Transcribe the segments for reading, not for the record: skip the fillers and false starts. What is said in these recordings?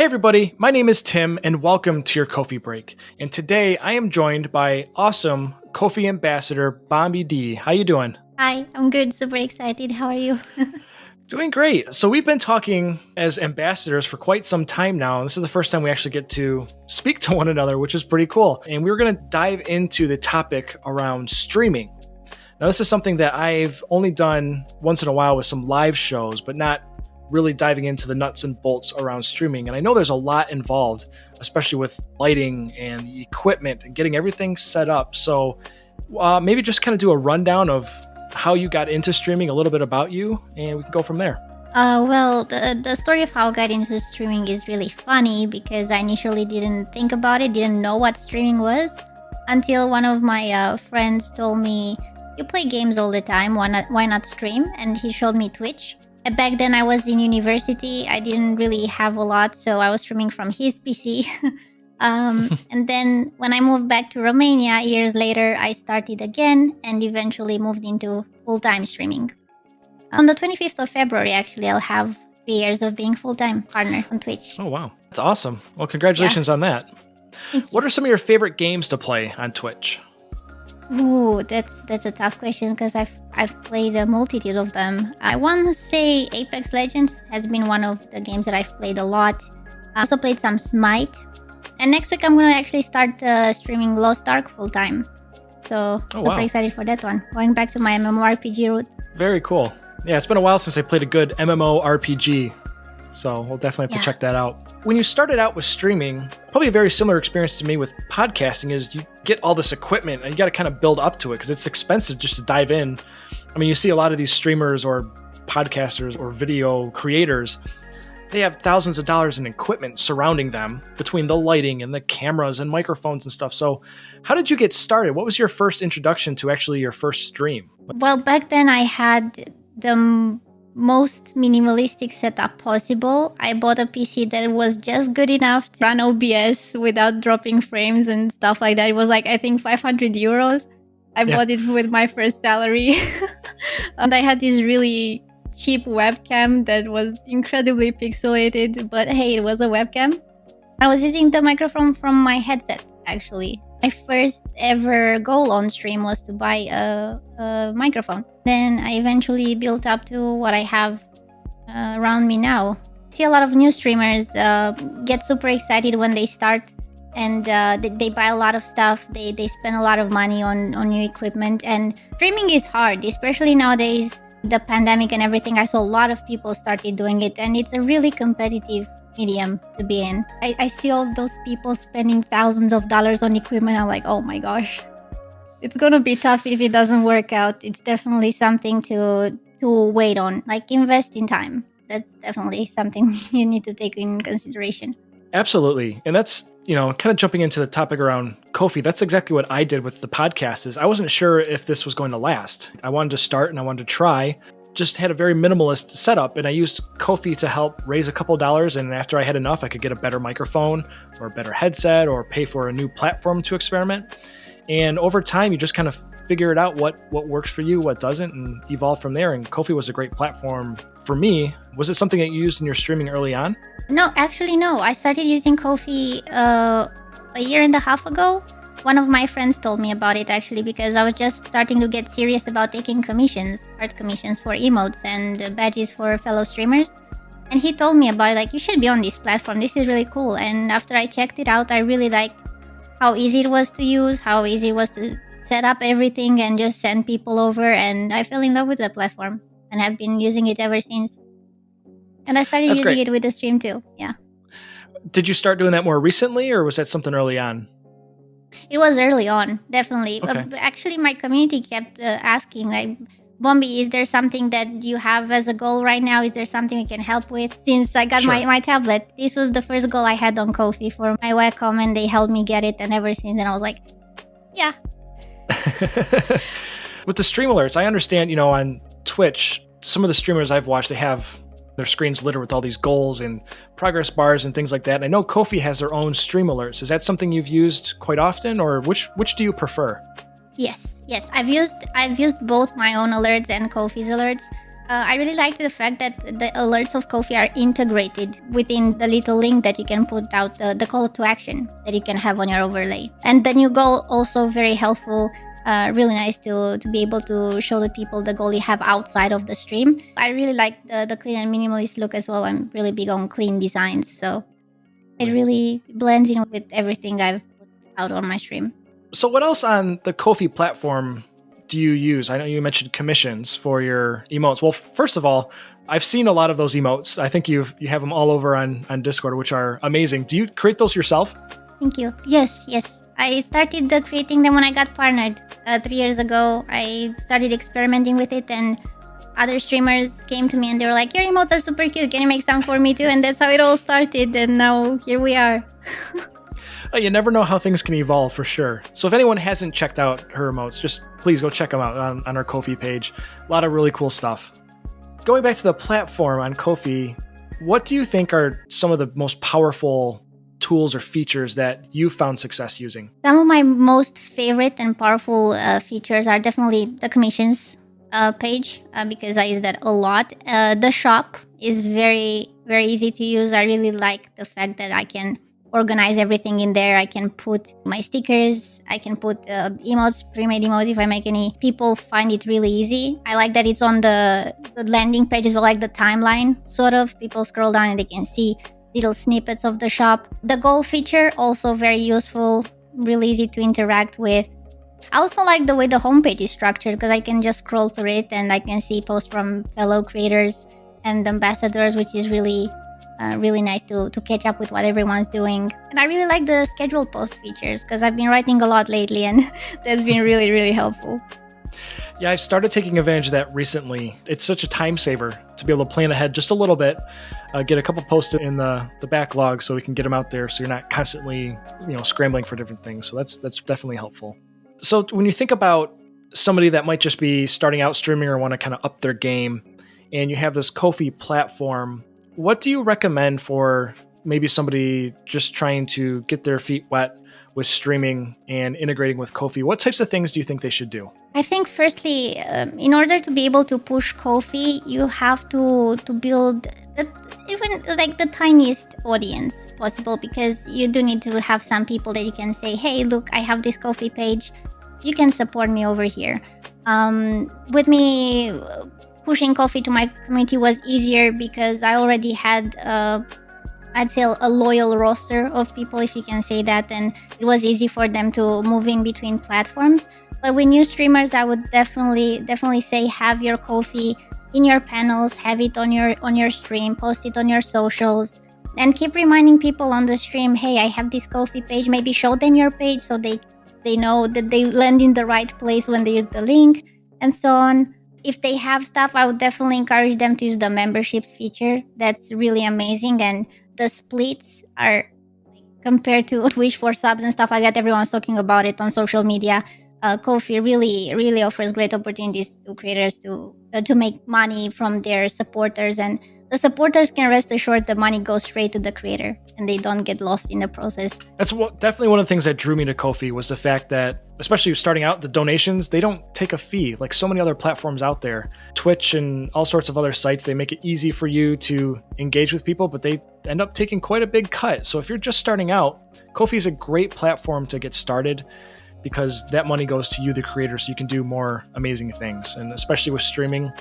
Hey everybody, my name is Tim and welcome to your Ko-fi Break. And today I am joined by awesome Ko-fi ambassador BombyD. How you doing? Hi, I'm good. Super excited. How are you? Doing great. So we've been talking as ambassadors for quite some time now. And this is the first time we actually get to speak to one another, which is pretty cool. And we're going to dive into the topic around streaming. Now, this is something that I've only done once in a while with some live shows, but not really diving into the nuts and bolts around streaming. And I know there's a lot involved, especially with lighting and the equipment and getting everything set up. So maybe just kind of do a rundown of how you got into streaming, a little bit about you, and we can go from there. The story of how I got into streaming is really funny because I initially didn't think about it, didn't know what streaming was, until one of my friends told me, "You play games all the time, why not stream?" And he showed me Twitch. Back then I was in university, I didn't really have a lot, so I was streaming from his PC. And then when I moved back to Romania years later, I started again and eventually moved into full-time streaming. On the 25th of February, actually, I'll have 3 years of being full-time partner on Twitch. Oh, wow. That's awesome. Well, congratulations on that. Thank you. What are some of your favorite games to play on Twitch? Ooh, that's a tough question because I've played a multitude of them. I want to say Apex Legends has been one of the games that I've played a lot. I also played some Smite. And next week I'm going to actually start streaming Lost Ark full-time. So super excited for that one. Going back to my MMORPG roots. Very cool. Yeah, it's been a while since I played a good MMORPG. So we'll definitely have to check that out. When you started out with streaming, probably a very similar experience to me with podcasting is you get all this equipment and you got to kind of build up to it because it's expensive just to dive in. I mean, you see a lot of these streamers or podcasters or video creators, they have thousands of dollars in equipment surrounding them between the lighting and the cameras and microphones and stuff. So how did you get started? What was your first introduction to actually your first stream? Well, back then I had the most minimalistic setup possible. I bought a PC that was just good enough to run OBS without dropping frames and stuff like that. It was like, I think 500 euros. I bought it with my first salary. And I had this really cheap webcam that was incredibly pixelated, but hey, it was a webcam. I was using the microphone from my headset, actually. My first ever goal on stream was to buy a microphone. Then I eventually built up to what I have around me now. I see a lot of new streamers get super excited when they start and they buy a lot of stuff. They spend a lot of money on new equipment. And streaming is hard, especially nowadays. The pandemic and everything, I saw a lot of people started doing it, and it's a really competitive medium to be in. I see all those people spending thousands of dollars on equipment. I'm like, oh my gosh, it's gonna be tough if it doesn't work out. It's definitely something to wait on, like invest in time. That's definitely something you need to take in consideration. Absolutely. And that's, kind of jumping into the topic around Ko-fi. That's exactly what I did with the podcast is I wasn't sure if this was going to last. I wanted to start and I wanted to try. Just had a very minimalist setup and I used Ko-fi to help raise a couple dollars. And after I had enough, I could get a better microphone or a better headset or pay for a new platform to experiment. And over time, you just kind of figure it out what works for you, what doesn't, and evolve from there. And Ko-fi was a great platform for me. Was it something that you used in your streaming early on? No, actually, no. I started using Ko-fi a year and a half ago. One of my friends told me about it, actually, because I was just starting to get serious about taking commissions, art commissions for emotes and badges for fellow streamers. And he told me about it, like, you should be on this platform. This is really cool. And after I checked it out, I really liked how easy it was to use, how easy it was to set up everything and just send people over. And I fell in love with the platform and have been using it ever since. And I started using it with the stream too. Yeah. Did you start doing that more recently or was that something early on? It was early on, definitely. Okay. Actually, my community kept asking, like, Bomby, is there something that you have as a goal right now? Is there something we can help with? Since I got my tablet, this was the first goal I had on Ko-fi for my Wacom, and they helped me get it. And ever since then, I was like, yeah. With the stream alerts, I understand, on Twitch, some of the streamers I've watched, they have their screens littered with all these goals and progress bars and things like that. And I know Ko-fi has their own stream alerts. Is that something you've used quite often, or which do you prefer? Yes. I've used both my own alerts and Ko-fi's alerts. I really like the fact that the alerts of Ko-fi are integrated within the little link that you can put out, the call to action that you can have on your overlay. And the new goal, also very helpful. Really nice to be able to show the people the goal you have outside of the stream. I really like the clean and minimalist look as well. I'm really big on clean designs, so it really blends in with everything I've put out on my stream. So what else on the Ko-fi platform do you use? I know you mentioned commissions for your emotes. Well, first of all, I've seen a lot of those emotes. I think you have them all over on Discord, which are amazing. Do you create those yourself? Thank you. Yes. I started creating them when I got partnered 3 years ago. I started experimenting with it, and other streamers came to me and they were like, your emotes are super cute. Can you make some for me too? And that's how it all started. And now here we are. You never know how things can evolve, for sure. So if anyone hasn't checked out her emotes, just please go check them out on our Ko-fi page. A lot of really cool stuff. Going back to the platform on Ko-fi, what do you think are some of the most powerful tools or features that you found success using? Some of my most favorite and powerful features are definitely the commissions page, because I use that a lot. The shop is very, very easy to use. I really like the fact that I can organize everything in there. I can put my stickers, I can put emotes, pre-made emotes if I make any. People find it really easy. I like that it's on the landing page as well, like the timeline sort of. People scroll down and they can see little snippets of the shop. The goal feature, also very useful, really easy to interact with. I also like the way the homepage is structured, because I can just scroll through it and I can see posts from fellow creators and ambassadors, which is really nice to catch up with what everyone's doing. And I really like the scheduled post features, because I've been writing a lot lately and that's been really, really helpful. Yeah, I've started taking advantage of that recently. It's such a time saver to be able to plan ahead just a little bit, get a couple posts in the backlog so we can get them out there so you're not constantly scrambling for different things. So that's definitely helpful. So when you think about somebody that might just be starting out streaming or want to kind of up their game, and you have this Ko-fi platform, what do you recommend for maybe somebody just trying to get their feet wet with streaming and integrating with Ko-fi? What types of things do you think they should do? I think firstly, in order to be able to push Ko-fi, you have to build even like the tiniest audience possible, because you do need to have some people that you can say, hey, look, I have this Ko-fi page. You can support me over here. With me, pushing Ko-fi to my community was easier because I already had I'd say a loyal roster of people, if you can say that, and it was easy for them to move in between platforms. But with new streamers, I would definitely say have your Ko-fi in your panels, have it on your stream, post it on your socials, and keep reminding people on the stream, hey, I have this Ko-fi page. Maybe show them your page so they know that they land in the right place when they use the link, and so on. If they have stuff, I would definitely encourage them to use the memberships feature. That's really amazing, and the splits are, compared to Twitch for subs and stuff like that, everyone's talking about it on social media. Ko-fi really offers great opportunities to creators to make money from their supporters, and the supporters can rest assured the money goes straight to the creator and they don't get lost in the process. That's definitely one of the things that drew me to Ko-fi, was the fact that, especially starting out, the donations, they don't take a fee like so many other platforms out there. Twitch and all sorts of other sites, they make it easy for you to engage with people, but they end up taking quite a big cut. So if you're just starting out, Ko-fi is a great platform to get started, because that money goes to you, the creator, so you can do more amazing things. And especially with streaming,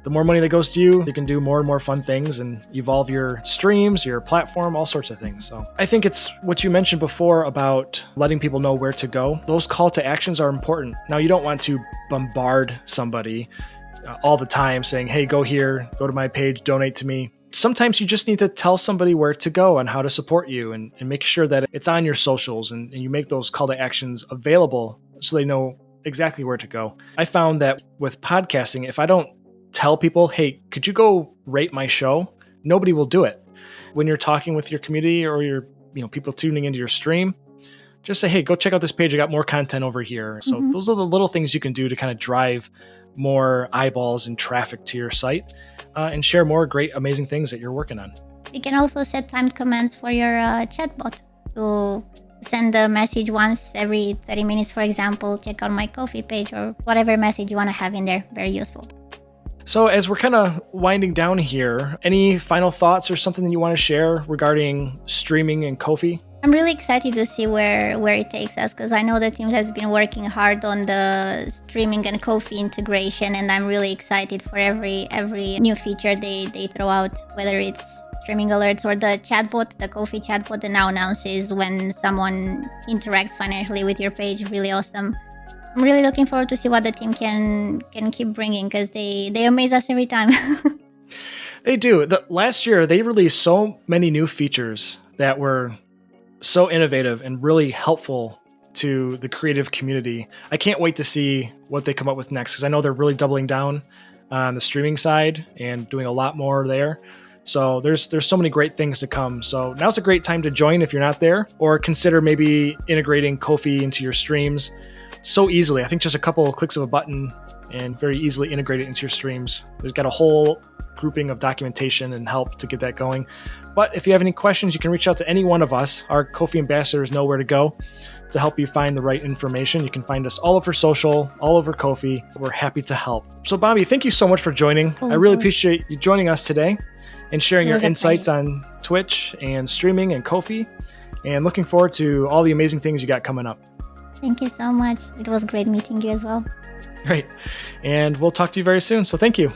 the more money that goes to you, you can do more and more fun things and evolve your streams, your platform, all sorts of things. So I think it's what you mentioned before about letting people know where to go. Those call to actions are important. Now, you don't want to bombard somebody all the time saying, hey, go here, go to my page, donate to me. Sometimes you just need to tell somebody where to go and how to support you, and make sure that it's on your socials, and you make those call to actions available so they know exactly where to go. I found that with podcasting, if I don't tell people, hey, could you go rate my show? Nobody will do it. When you're talking with your community or your people tuning into your stream, just say, hey, go check out this page. I got more content over here. So those are the little things you can do to kind of drive more eyeballs and traffic to your site, and share more great, amazing things that you're working on. You can also set timed commands for your chatbot to send a message once every 30 minutes, for example. Check out my Ko-fi page, or whatever message you want to have in there. Very useful. So as we're kind of winding down here, any final thoughts or something that you want to share regarding streaming and Ko-fi? I'm really excited to see where it takes us, because I know the team has been working hard on the streaming and Ko-fi integration, and I'm really excited for every new feature they throw out, whether it's streaming alerts or the chatbot, the Ko-fi chatbot that now announces when someone interacts financially with your page. Really awesome. I'm really looking forward to see what the team can keep bringing, because they amaze us every time. They do. Last year, they released so many new features that were so innovative and really helpful to the creative community. I can't wait to see what they come up with next, because I know they're really doubling down on the streaming side and doing a lot more there. So there's so many great things to come. So now's a great time to join if you're not there, or consider maybe integrating Ko-fi into your streams so easily. I think just a couple of clicks of a button and very easily integrate it into your streams. We've got a whole grouping of documentation and help to get that going. But if you have any questions, you can reach out to any one of us. Our Ko-fi ambassadors know where to go to help you find the right information. You can find us all over social, all over Ko-fi. We're happy to help. So Bomby, thank you so much for joining. I really appreciate you joining us today and sharing your insights on Twitch and streaming and Ko-fi, and looking forward to all the amazing things you got coming up. Thank you so much. It was great meeting you as well. Great. And we'll talk to you very soon. So thank you.